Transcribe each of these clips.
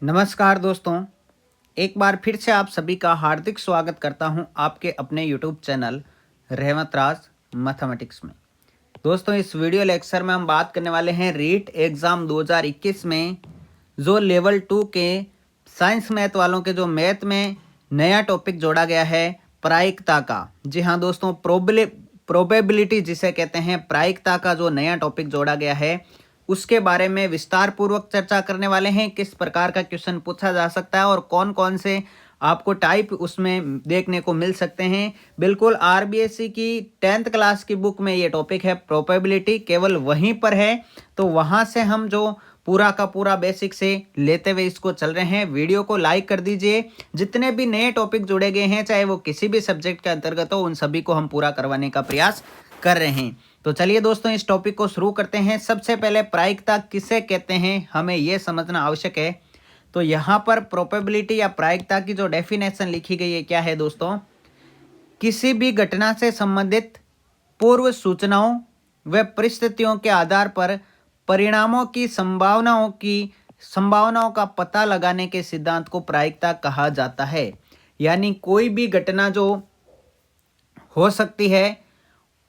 नमस्कार दोस्तों, एक बार फिर से आप सभी का हार्दिक स्वागत करता हूं आपके अपने यूट्यूब चैनल रहमत राज मैथमेटिक्स में। दोस्तों, इस वीडियो लेक्चर में हम बात करने वाले हैं रीट एग्ज़ाम 2021 में जो लेवल 2 के साइंस मैथ वालों के जो मैथ में नया टॉपिक जोड़ा गया है प्रायिकता का। जी हाँ दोस्तों, प्रोबेबिलिटी जिसे कहते हैं, प्रायिकता का जो नया टॉपिक जोड़ा गया है उसके बारे में विस्तार पूर्वक चर्चा करने वाले हैं। किस प्रकार का क्वेश्चन पूछा जा सकता है और कौन कौन से आपको टाइप उसमें देखने को मिल सकते हैं। बिल्कुल आरबीएससी की 10th क्लास की बुक में ये टॉपिक है, प्रोबेबिलिटी केवल वहीं पर है। तो वहां से हम जो पूरा का पूरा बेसिक से लेते हुए इसको चल रहे हैं। वीडियो को लाइक कर दीजिए। जितने भी नए टॉपिक जुड़े गए हैं, चाहे वो किसी भी सब्जेक्ट के अंतर्गत हो, उन सभी को हम पूरा करवाने का प्रयास कर रहे हैं। तो चलिए दोस्तों, इस टॉपिक को शुरू करते हैं। सबसे पहले प्रायिकता किसे कहते हैं, हमें यह समझना आवश्यक है। तो यहाँ पर प्रोबेबिलिटी या प्रायिकता की जो डेफिनेशन लिखी गई है क्या है दोस्तों, किसी भी घटना से संबंधित पूर्व सूचनाओं व परिस्थितियों के आधार पर परिणामों की संभावनाओं का पता लगाने के सिद्धांत को प्रायिकता कहा जाता है। यानी कोई भी घटना जो हो सकती है,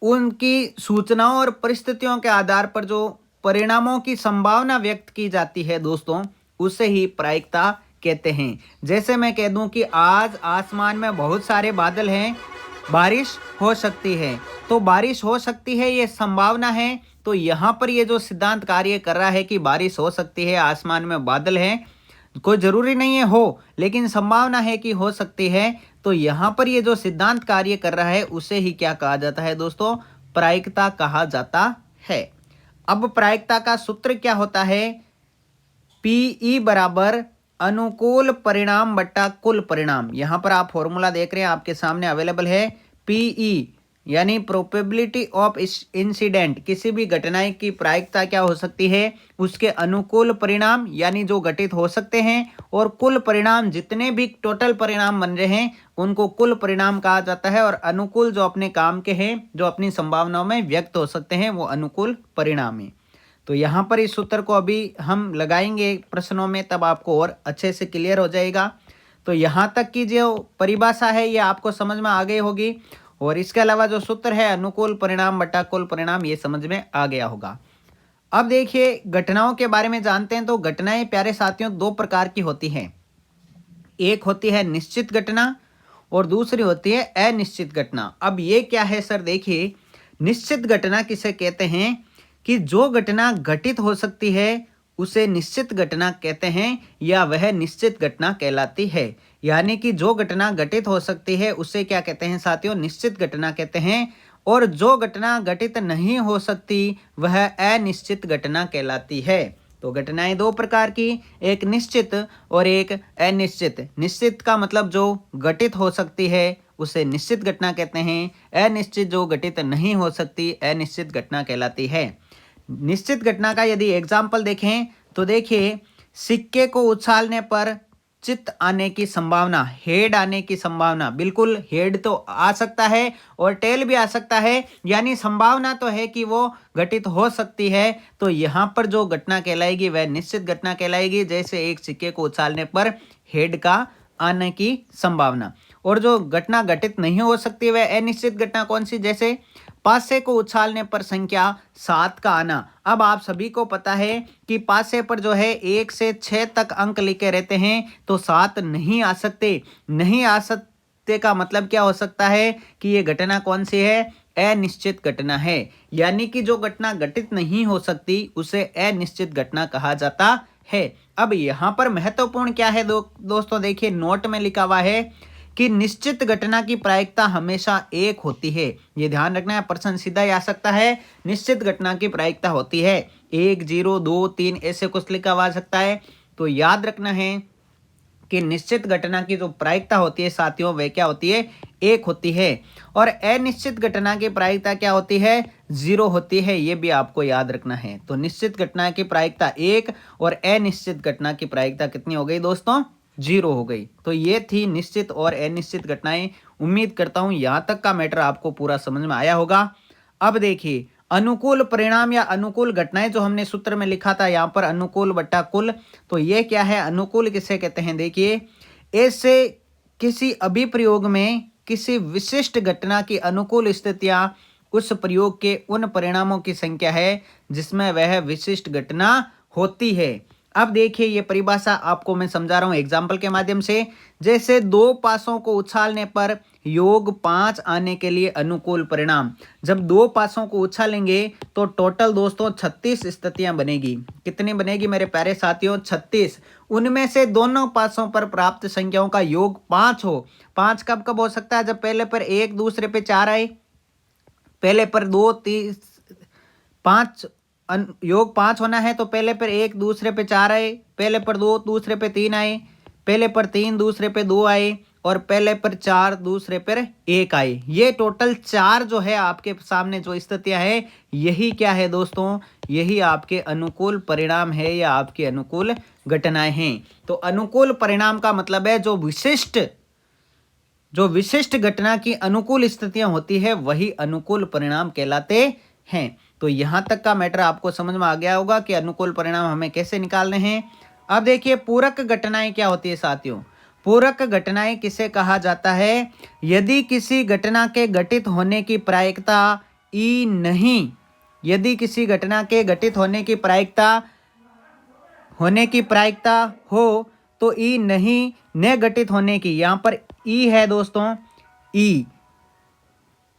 उनकी सूचनाओं और परिस्थितियों के आधार पर जो परिणामों की संभावना व्यक्त की जाती है दोस्तों, उसे ही प्रायिकता कहते हैं। जैसे मैं कह दूं कि आज आसमान में बहुत सारे बादल हैं, बारिश हो सकती है। तो बारिश हो सकती है, ये संभावना है। तो यहाँ पर ये जो सिद्धांत कार्य कर रहा है कि बारिश हो सकती है, आसमान में बादल हैं, कोई जरूरी नहीं है हो, लेकिन संभावना है कि हो सकती है। तो यहाँ पर ये जो सिद्धांत कार्य कर रहा है उसे ही क्या कहा जाता है दोस्तों, प्रायिकता कहा जाता है। अब प्रायिकता का सूत्र क्या होता है, पीई बराबर अनुकूल परिणाम बट्टा कुल परिणाम। यहाँ पर आप फॉर्मूला देख रहे हैं, आपके सामने अवेलेबल है। पीई यानी प्रोबेबिलिटी ऑफ इंसिडेंट, किसी भी घटना की प्रायिकता क्या हो सकती है, उसके अनुकूल परिणाम यानी जो घटित हो सकते हैं, और कुल परिणाम जितने भी टोटल परिणाम बन रहे हैं उनको कुल परिणाम कहा जाता है। और अनुकूल जो अपने काम के हैं, जो अपनी संभावनाओं में व्यक्त हो सकते हैं, वो अनुकूल परिणाम है। तो यहाँ पर इस सूत्र को अभी हम लगाएंगे प्रश्नों में, तब आपको और अच्छे से क्लियर हो जाएगा। तो यहाँ तक की जो परिभाषा है ये आपको समझ में आ गई होगी, और इसके अलावा जो सूत्र है अनुकूल परिणाम बटा कुल परिणाम, ये समझ में आ गया होगा। अब देखिए घटनाओं के बारे में जानते हैं। तो घटनाएं प्यारे साथियों दो प्रकार की होती हैं। एक होती है निश्चित घटना और दूसरी होती है अनिश्चित घटना। अब ये क्या है सर, देखिए निश्चित घटना किसे कहते हैं कि जो घटना घटित हो सकती है उसे निश्चित घटना कहते हैं, या वह निश्चित घटना कहलाती है। यानी कि जो घटना घटित हो सकती है उसे क्या कहते हैं साथियों, निश्चित घटना कहते हैं। और जो घटना घटित नहीं हो सकती वह अनिश्चित घटना कहलाती है। तो घटनाएं दो प्रकार की, एक निश्चित और एक अनिश्चित। निश्चित का मतलब जो घटित हो सकती है उसे निश्चित घटना कहते हैं, अनिश्चित जो घटित नहीं हो सकती अनिश्चित घटना कहलाती है। निश्चित घटना का यदि एग्जाम्पल देखें तो देखिए, सिक्के को उछालने पर चित्त आने की संभावना, हेड आने की संभावना, बिल्कुल हेड तो आ सकता है और टेल भी आ सकता है, यानी संभावना तो है कि वो घटित हो सकती है। तो यहाँ पर जो घटना कहलाएगी वह निश्चित घटना कहलाएगी। जैसे एक सिक्के को उछालने पर हेड का आने की संभावना। और जो घटना घटित नहीं हो सकती वह अनिश्चित घटना कौन सी, जैसे पासे को उछालने पर संख्या 7 का आना। अब आप सभी को पता है कि पासे पर जो है 1 से 6 तक अंक लिखे रहते हैं, तो 7 नहीं आ सकते। नहीं आ सकते का मतलब क्या हो सकता है कि ये घटना कौन सी है, अनिश्चित घटना है। यानी कि जो घटना घटित नहीं हो सकती उसे अनिश्चित घटना कहा जाता है। अब यहाँ पर महत्वपूर्ण क्या है दोस्तों, देखिए नोट में लिखा हुआ है कि निश्चित घटना की प्रायिकता हमेशा एक होती है। ये ध्यान रखना है, प्रश्न सीधा ही आ सकता है। निश्चित घटना की प्रायिकता होती है 1, 0, 2, 3 ऐसे कुछ लिखा हुआ सकता है। तो याद रखना है कि निश्चित घटना की जो प्रायिकता होती है साथियों वह क्या होती है, एक होती है। और अनिश्चित घटना की प्रायिकता क्या होती है, 0 होती है। ये भी आपको याद रखना है। तो निश्चित घटना की प्रायिकता 1 और अनिश्चित घटना की प्रायिकता कितनी हो गई दोस्तों, 0 हो गई। तो ये थी निश्चित और अनिश्चित घटनाएं। उम्मीद करता हूं यहां तक का मैटर आपको पूरा समझ में आया होगा। अब देखिए अनुकूल परिणाम या अनुकूल घटनाएं जो हमने सूत्र में लिखा था यहाँ पर अनुकूल बट्टा कुल, तो ये क्या है, अनुकूल किसे कहते हैं। देखिए, ऐसे किसी अभिप्रयोग में किसी विशिष्ट घटना की अनुकूल स्थितियां उस प्रयोग के उन परिणामों की संख्या है जिसमें वह विशिष्ट घटना होती है। अब देखिए, ये परिभाषा आपको मैं समझा रहा हूं एग्जाम्पल के माध्यम से। जैसे 2 पासों को उछालने पर योग 5 आने के लिए अनुकूल परिणाम। जब 2 पासों को उछालेंगे तो टोटल दोस्तों 36 स्थितियां बनेगी। कितनी बनेगी मेरे प्यारे साथियों, 36। उनमें से दोनों पासों पर प्राप्त संख्याओं का योग 5 हो। 5 कब कब हो सकता है, जब पहले पर 1 दूसरे पे 4 आए, पहले पर 2 3 5 योग 5 होना है तो पहले पर 1 दूसरे पे 4 आए, पहले पर 2 दूसरे पे 3 आए, पहले पर 3 दूसरे पे 2 आए और पहले पर 4 दूसरे पर 1 आए। ये टोटल 4 जो है आपके सामने जो स्थितियां है, यही क्या है दोस्तों, यही आपके अनुकूल परिणाम है या आपकी अनुकूल घटनाएं हैं। तो अनुकूल परिणाम का मतलब है जो विशिष्ट घटना की अनुकूल स्थितियां होती है वही अनुकूल परिणाम कहलाते हैं। तो यहां तक का मैटर आपको समझ में आ गया होगा कि अनुकूल परिणाम हमें कैसे निकालने हैं। अब देखिए, पूरक घटनाएं क्या होती है साथियों। पूरक घटनाएं किसे कहा जाता है, यदि किसी घटना के घटित होने की प्रायिकता ई नहीं, यदि किसी घटना के घटित होने की प्रायिकता हो तो ई नहीं, न घटित होने की, यहां पर ई है दोस्तों, ई,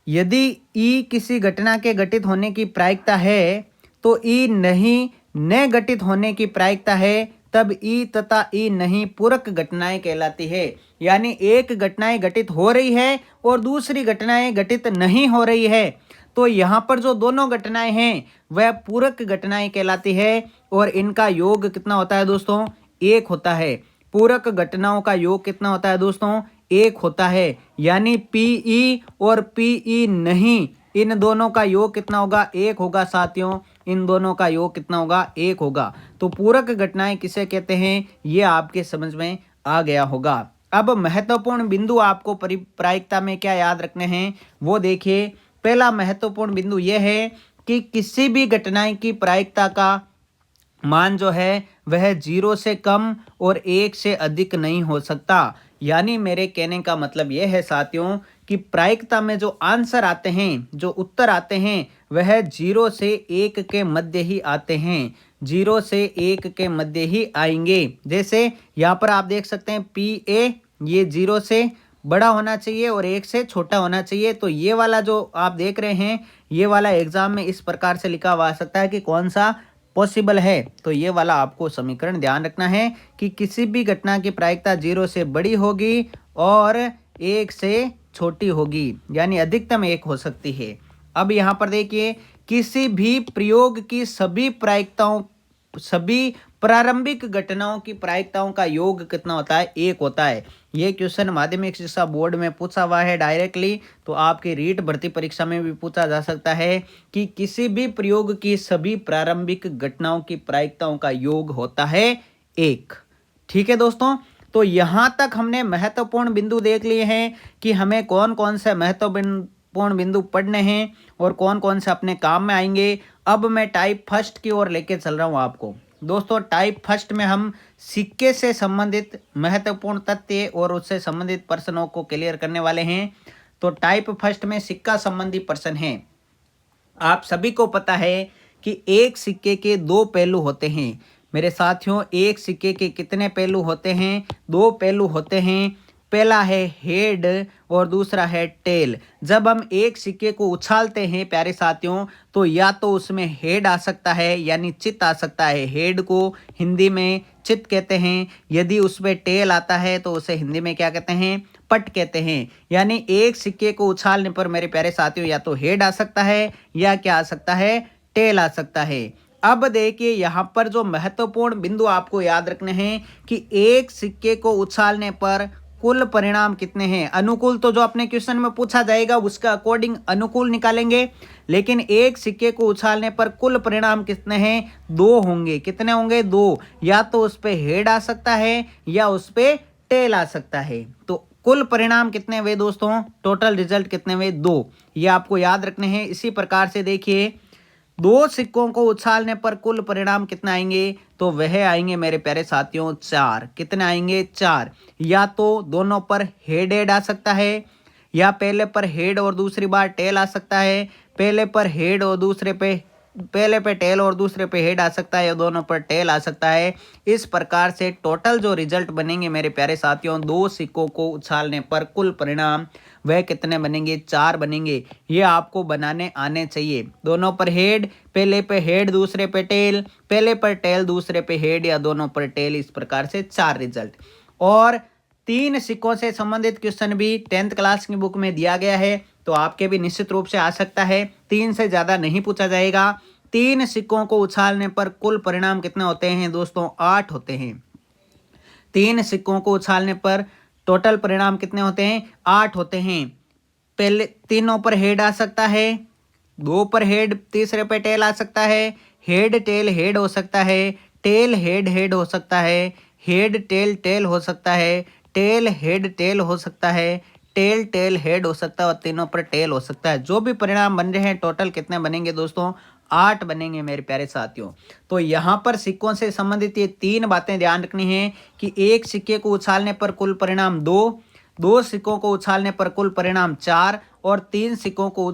यदि ई किसी घटना के घटित होने की प्रायिकता है तो ई नहीं न घटित होने की प्रायिकता है, तब ई तथा ई नहीं पूरक घटनाएं कहलाती है। यानी एक घटनाएं घटित हो रही है और दूसरी घटनाएं घटित नहीं हो रही है, तो यहाँ पर जो दोनों घटनाएं हैं वह पूरक घटनाएं कहलाती है और इनका योग कितना होता है दोस्तों, 1 होता है। पूरक घटनाओं का योग कितना होता है दोस्तों, 1 होता है। यानी पीई और पीई नहीं, इन दोनों का योग कितना होगा, 1 होगा साथियों। इन दोनों का योग कितना होगा, 1 होगा। तो पूरक घटनाएं किसे कहते हैं, ये आपके समझ में आ गया होगा। अब महत्वपूर्ण बिंदु आपको प्रायिकता में क्या याद रखने हैं वो देखिए। पहला महत्वपूर्ण बिंदु यह है कि किसी भी घटनाएं की प्रायिकता का मान जो है वह 0 से कम और 1 से अधिक नहीं हो सकता। यानी मेरे कहने का मतलब यह है साथियों कि प्रायिकता में जो आंसर आते हैं, जो उत्तर आते हैं, वह 0 से 1 के मध्य ही आते हैं। 0 से 1 के मध्य ही आएंगे। जैसे यहाँ पर आप देख सकते हैं PA, ये 0 से बड़ा होना चाहिए और 1 से छोटा होना चाहिए। तो ये वाला जो आप देख रहे हैं, ये वाला एग्जाम में इस प्रकार से लिखा हुआ आ सकता है कि कौन सा पॉसिबल है। तो ये वाला आपको समीकरण ध्यान रखना है कि किसी भी घटना की प्रायिकता 0 से बड़ी होगी और 1 से छोटी होगी, यानी अधिकतम 1 हो सकती है। अब यहाँ पर देखिए, किसी भी प्रयोग की सभी प्रारंभिक घटनाओं की प्रायिकताओं का योग कितना होता है, 1 होता है। ये क्वेश्चन माध्यमिक शिक्षा बोर्ड में पूछा हुआ है डायरेक्टली, तो आपकी रीट भर्ती परीक्षा में भी पूछा जा सकता है कि किसी भी प्रयोग की सभी प्रारंभिक घटनाओं की प्रायिकताओं का योग होता है 1। ठीक है दोस्तों, तो यहाँ तक हमने महत्वपूर्ण बिंदु देख लिए हैं कि हमें कौन कौन से महत्वपूर्ण बिंदु पढ़ने हैं और कौन कौन से अपने काम में आएंगे। अब मैं टाइप फर्स्ट की ओर लेके चल रहा हूँ आपको। दोस्तों, टाइप फर्स्ट में हम सिक्के से संबंधित महत्वपूर्ण तथ्य और उससे संबंधित प्रश्नों को क्लियर करने वाले हैं। तो टाइप फर्स्ट में सिक्का संबंधी प्रश्न है। आप सभी को पता है कि एक सिक्के के 2 पहलू होते हैं। मेरे साथियों, एक सिक्के के कितने पहलू होते हैं, 2 पहलू होते हैं। पहला है हेड और दूसरा है टेल। जब हम एक सिक्के को उछालते हैं प्यारे साथियों, तो या तो उसमें हेड आ सकता है यानी चित आ सकता है, हेड को हिंदी में चित कहते हैं। यदि उसमें टेल आता है तो उसे हिंदी में क्या कहते हैं, पट कहते हैं। यानी एक सिक्के को उछालने पर मेरे प्यारे साथियों या तो हेड आ सकता है या क्या आ सकता है, टेल आ सकता है। अब देखिए, यहाँ पर जो महत्वपूर्ण बिंदु आपको याद रखने हैं कि एक सिक्के को उछालने पर कुल परिणाम कितने हैं। अनुकूल तो जो अपने क्वेश्चन में पूछा जाएगा उसका अकॉर्डिंग अनुकूल निकालेंगे, लेकिन एक सिक्के को उछालने पर कुल परिणाम कितने हैं, 2 होंगे। कितने होंगे, 2। या तो उस पे हेड आ सकता है या उस पे टेल आ सकता है। तो कुल परिणाम कितने हुए दोस्तों, टोटल रिजल्ट कितने हुए, 2। ये आपको याद रखने हैं। इसी प्रकार से देखिए, दो सिक्कों को उछालने पर कुल परिणाम कितना आएंगे, तो वह आएंगे मेरे प्यारे साथियों 4। कितने आएंगे, 4। या तो दोनों पर हेड हेड आ सकता है, या पहले पर हेड और दूसरी बार टेल आ सकता है, पहले पर हेड और पहले पे टेल और दूसरे पे हेड आ सकता है, या दोनों पर टेल आ सकता है। इस प्रकार से टोटल जो रिजल्ट बनेंगे मेरे प्यारे साथियों, दो सिक्कों को उछालने पर कुल परिणाम वह कितने बनेंगे, 4 बनेंगे। ये आपको बनाने आने चाहिए। दोनों पर हेड, पहले पे हेड दूसरे पे टेल, पहले पर टेल दूसरे पे हेड, या दोनों पर टेल, इस प्रकार से 4 रिजल्ट। और 3 सिक्कों से संबंधित क्वेश्चन भी 10th क्लास की बुक में दिया गया है, तो आपके भी निश्चित रूप से आ सकता है। 3 से ज़्यादा नहीं पूछा जाएगा। 3 सिक्कों को उछालने पर कुल परिणाम कितने होते हैं दोस्तों, 8 होते हैं। 3 सिक्कों को उछालने पर टोटल परिणाम कितने होते हैं, 8 होते हैं। पहले तीनों पर हेड आ सकता है, 2 पर हेड, तीसरे पे टेल आ सकता है, हेड टेल हेड हो सकता है, टेल हेड हेड हो सकता है, हेड टेल टेल हो सकता है, टेल हेड टेल हो सकता है, टेल टेल हेड हो सकता है, और तीनों पर टेल हो सकता है। जो भी परिणाम बन रहे हैं टोटल कितने बनेंगे दोस्तों, 8 बनेंगे मेरे प्यारे साथियों। तो यहाँ पर सिक्कों से संबंधित ये 3 बातें ध्यान रखनी है कि एक सिक्के को उछालने पर कुल परिणाम 2, 2 सिक्कों को उछालने पर कुल परिणाम 4, और 3 सिक्कों को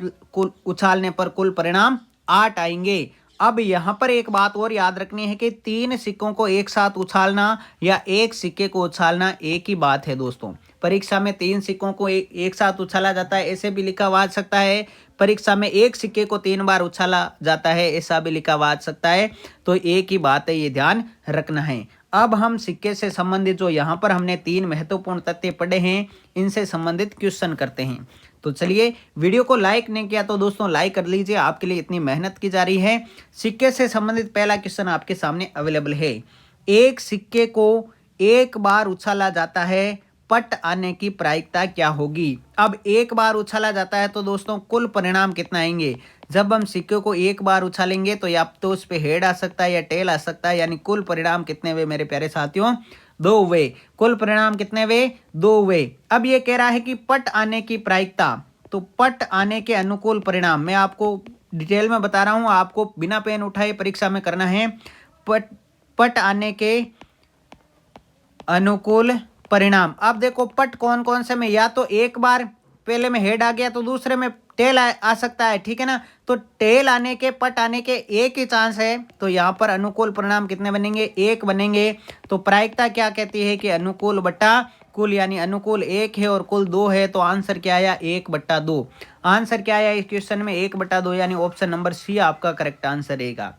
उछालने पर कुल परिणाम 8 आएंगे। अब यहाँ पर एक बात और याद रखनी है कि 3 सिक्कों को एक साथ उछालना या एक सिक्के को उछालना एक ही बात है दोस्तों। परीक्षा में 3 सिक्कों को एक साथ उछाला जाता है, ऐसे भी लिखा हुआ आ सकता है। परीक्षा में एक सिक्के को 3 बार उछाला जाता है, ऐसा भी लिखा हुआ आ सकता है। तो एक ही बात है, ये ध्यान रखना है। अब हम सिक्के से संबंधित जो यहाँ पर हमने 3 महत्वपूर्ण तथ्य पढ़े हैं, इनसे संबंधित क्वेश्चन करते हैं। तो चलिए, वीडियो को लाइक नहीं किया तो दोस्तों लाइक कर लीजिए, आपके लिए इतनी मेहनत की जा रही है। सिक्के से संबंधित पहला क्वेश्चन आपके सामने अवेलेबल है। एक सिक्के को एक बार उछाला जाता है, पट आने की प्रायिकता क्या होगी। अब एक बार उछाला जाता है तो दोस्तों कुल परिणाम कितना आएंगे। जब हम सिक्के को एक बार उछालेंगे तो या तो उस पे हेड आ सकता है या टेल आ सकता है, यानी कुल परिणाम कितने हुए मेरे प्यारे साथियों, 2 हुए। कुल परिणाम कितने हुए, 2 हुए। अब ये कह रहा है कि पट आने की प्रायिकता, तो पट आने के अनुकूल परिणाम मैं आपको डिटेल में बता रहा हूं, आपको बिना पेन उठाए परीक्षा में करना है। पट आने के अनुकूल परिणाम। अब देखो पट कौन कौन से में, या तो एक बार पहले में हेड आ गया तो दूसरे में टेल आ सकता है, ठीक है ना। तो टेल आने के, पट आने के एक ही चांस है, तो यहाँ पर अनुकूल परिणाम कितने बनेंगे, 1 बनेंगे। तो प्रायिकता क्या कहती है कि अनुकूल बटा कुल, यानी अनुकूल 1 है और कुल 2 है, तो आंसर क्या आया, 1/2। आंसर क्या आया इस क्वेश्चन में, 1/2, यानी ऑप्शन नंबर सी आपका करेक्ट आंसर रहेगा।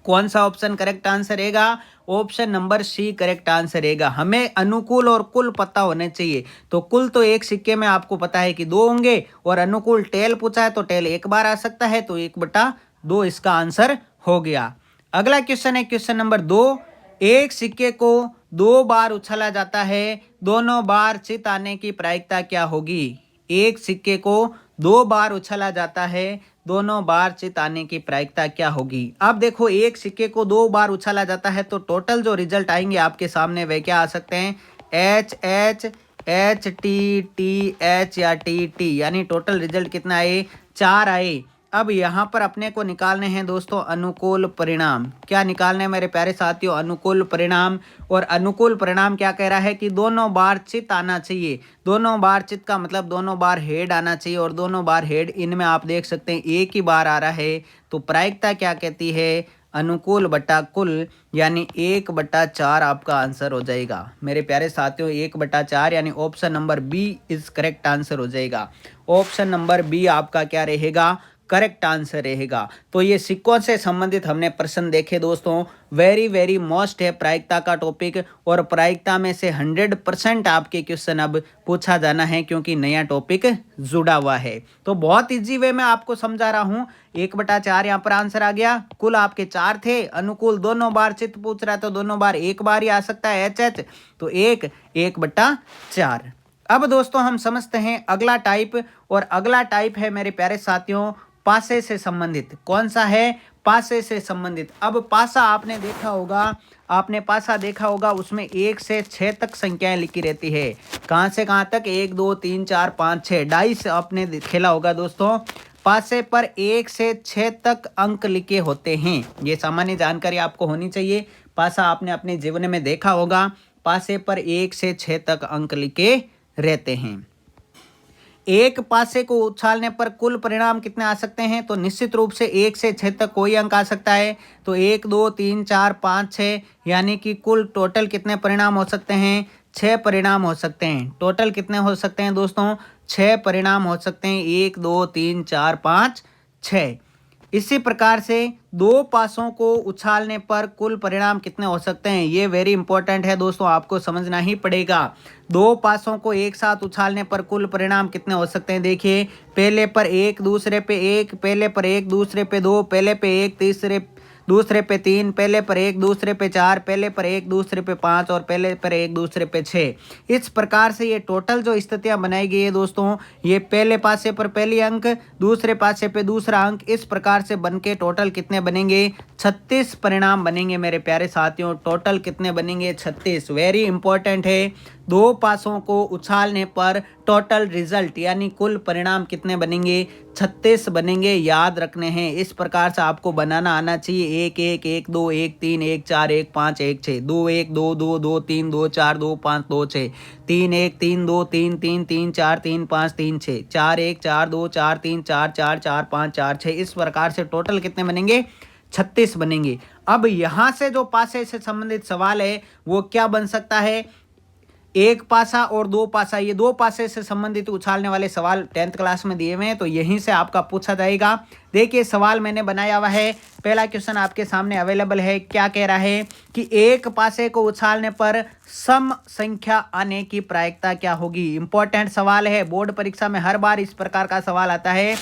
कौन सा ऑप्शन करेक्ट आंसर रहेगा, option number C correct answer रहेगा। हमें अनुकूल और कुल पता होने चाहिए। तो कुल तो एक सिक्के में आपको पता है कि 2 होंगे, और अनुकूल टेल पूछा है तो टेल एक बार आ सकता है, तो 1/2 इसका आंसर हो गया। अगला क्वेश्चन है क्वेश्चन नंबर 2। एक सिक्के को 2 बार उछाला जाता है, दोनों बार चित आने की प्रायिकता क्या होगी। एक सिक्के को 2 बार उछाला जाता है, दोनों बार चित आने की प्रायिकता क्या होगी। अब देखो एक सिक्के को 2 बार उछाला जाता है तो टोटल जो रिजल्ट आएंगे आपके सामने वे क्या आ सकते हैं, H H H T T H या टी टी, यानी टोटल रिजल्ट कितना आए, 4 आए। अब यहाँ पर अपने को निकालने हैं दोस्तों अनुकूल परिणाम। क्या निकालने हैं मेरे प्यारे साथियों, अनुकूल परिणाम। और अनुकूल परिणाम क्या कह रहा है कि दोनों बार चित आना चाहिए। दोनों बार चित का मतलब दोनों बार हेड आना चाहिए, और दोनों बार हेड, इनमें आप देख सकते हैं एक ही बार आ रहा है। तो प्रायिकता क्या कहती है, अनुकूल बटा कुल, यानी 1/4 आपका आंसर हो जाएगा मेरे प्यारे साथियों। 1/4 यानी option number B is correct answer हो जाएगा। ऑप्शन नंबर बी आपका क्या रहेगा, करेक्ट आंसर रहेगा। तो ये सिक्कों से संबंधित हमने प्रश्न देखे दोस्तों, वेरी वेरी मोस्ट है प्रायिकता का टॉपिक, और प्रायिकता में से 100% आपके क्वेश्चन अब पूछा जाना है, क्योंकि नया टॉपिक जुड़ा हुआ है। तो बहुत इजी वे में आपको समझा रहा हूँ। 1/4 यहाँ पर आंसर आ गया। कुल आपके 4 थे, अनुकूल दोनों बार चित पूछ रहा है तो दोनों बार एक बार ही आ सकता है, एच, तो 1/4। अब दोस्तों हम समझते हैं अगला टाइप, और अगला टाइप है मेरे प्यारे साथियों पासे से संबंधित। कौन सा है, पासे से संबंधित। अब पासा आपने देखा होगा, आपने पासा देखा होगा, उसमें 1 से 6 तक संख्याएं लिखी रहती है। कहाँ से कहाँ तक, 1 2 3 4 5 6, डाइस आपने खेला होगा दोस्तों। पासे पर 1 से 6 तक अंक लिखे होते हैं। ये सामान्य जानकारी आपको होनी चाहिए। पासा आपने अपने जीवन में देखा होगा, पासे पर 1 से 6 तक अंक लिखे रहते हैं। एक पासे को उछालने पर कुल परिणाम कितने आ सकते हैं? तो निश्चित रूप से 1 से 6 तक कोई अंक आ सकता है। तो 1 2 3 4 5 6 यानी कि कुल टोटल कितने परिणाम हो सकते हैं? 6 परिणाम हो सकते हैं। टोटल कितने हो सकते हैं दोस्तों? 6 परिणाम हो सकते हैं। 1 2 3 4 5 6। इसी प्रकार से दो पासों को उछालने पर कुल परिणाम कितने हो सकते हैं? ये वेरी इंपॉर्टेंट है दोस्तों, आपको समझना ही पड़ेगा। दो पासों को एक साथ उछालने पर कुल परिणाम कितने हो सकते हैं? देखिए, पहले पर 1, दूसरे पे 1, पहले पर 1, दूसरे पे 2, पहले पे 1, तीसरे दूसरे पे 3, पहले पर 1, दूसरे पे 4, पहले पर 1, दूसरे पे 5 और पहले पर 1, दूसरे पे 6। इस प्रकार से ये टोटल जो स्थितियां बनाई गई है दोस्तों, ये पहले पासे पर पहली अंक, दूसरे पासे पे दूसरा अंक, इस प्रकार से बन के टोटल कितने बनेंगे? 36 परिणाम बनेंगे मेरे प्यारे साथियों। टोटल कितने बनेंगे? 36। वेरी इंपॉर्टेंट है। दो पासों को उछालने पर टोटल रिजल्ट यानी कुल परिणाम कितने बनेंगे? 36 बनेंगे। याद रखने हैं, इस प्रकार से आपको बनाना आना चाहिए। 1 1 1 2 1 3 1 4 1 5 1 6 2 1 2 2 2 3 2 4 2 5 2 6 3 1 3 2 3 3 3 4 3 5 3 6 4 1 4 2 4 3 4 4 4 5 4 6। इस प्रकार से टोटल कितने बनेंगे? 36 बनेंगे। अब यहाँ से जो पासे से संबंधित सवाल है वो क्या बन सकता है? एक पासा और दो पासा, ये दो पासे से संबंधित उछालने वाले सवाल 10th क्लास में दिए हुए हैं, तो यहीं से आपका पूछा जाएगा। देखिए, सवाल मैंने बनाया हुआ है। पहला क्वेश्चन आपके सामने अवेलेबल है। क्या कह रहा है कि एक पासे को उछालने पर सम संख्या आने की प्रायिकता क्या होगी? इंपॉर्टेंट सवाल है, बोर्ड परीक्षा में हर बार इस प्रकार का सवाल आता है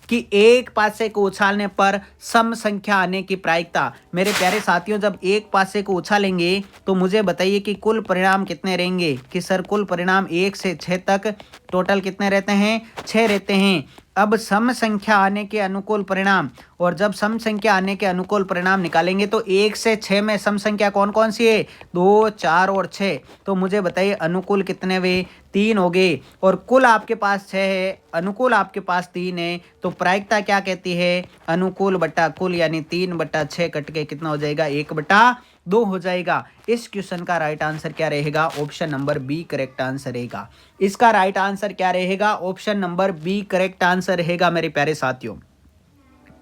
कि एक पासे को उछालने पर सम संख्या आने की प्रायिकता। मेरे प्यारे साथियों, जब एक पासे को उछालेंगे तो मुझे बताइए कि कुल परिणाम कितने रहेंगे? कि सर कुल परिणाम 1 से 6 तक टोटल कितने रहते हैं? 6 रहते हैं। अब सम संख्या आने के अनुकूल परिणाम, और जब सम संख्या आने के अनुकूल परिणाम निकालेंगे तो 1 से 6 में सम संख्या कौन कौन सी है? 2 4 और 6। तो मुझे बताइए अनुकूल कितने हुए? 3 हो गए। और कुल आपके पास 6 है, अनुकूल आपके पास 3 है। तो प्रायिकता क्या कहती है? अनुकूल बटा कुल, यानी 3/6 कट के कितना हो जाएगा? 1/2 हो जाएगा। इस क्वेश्चन का राइट आंसर क्या रहेगा? Option number B correct answer रहेगा। इसका राइट आंसर क्या रहेगा? Option number B correct answer रहेगा मेरे प्यारे साथियों।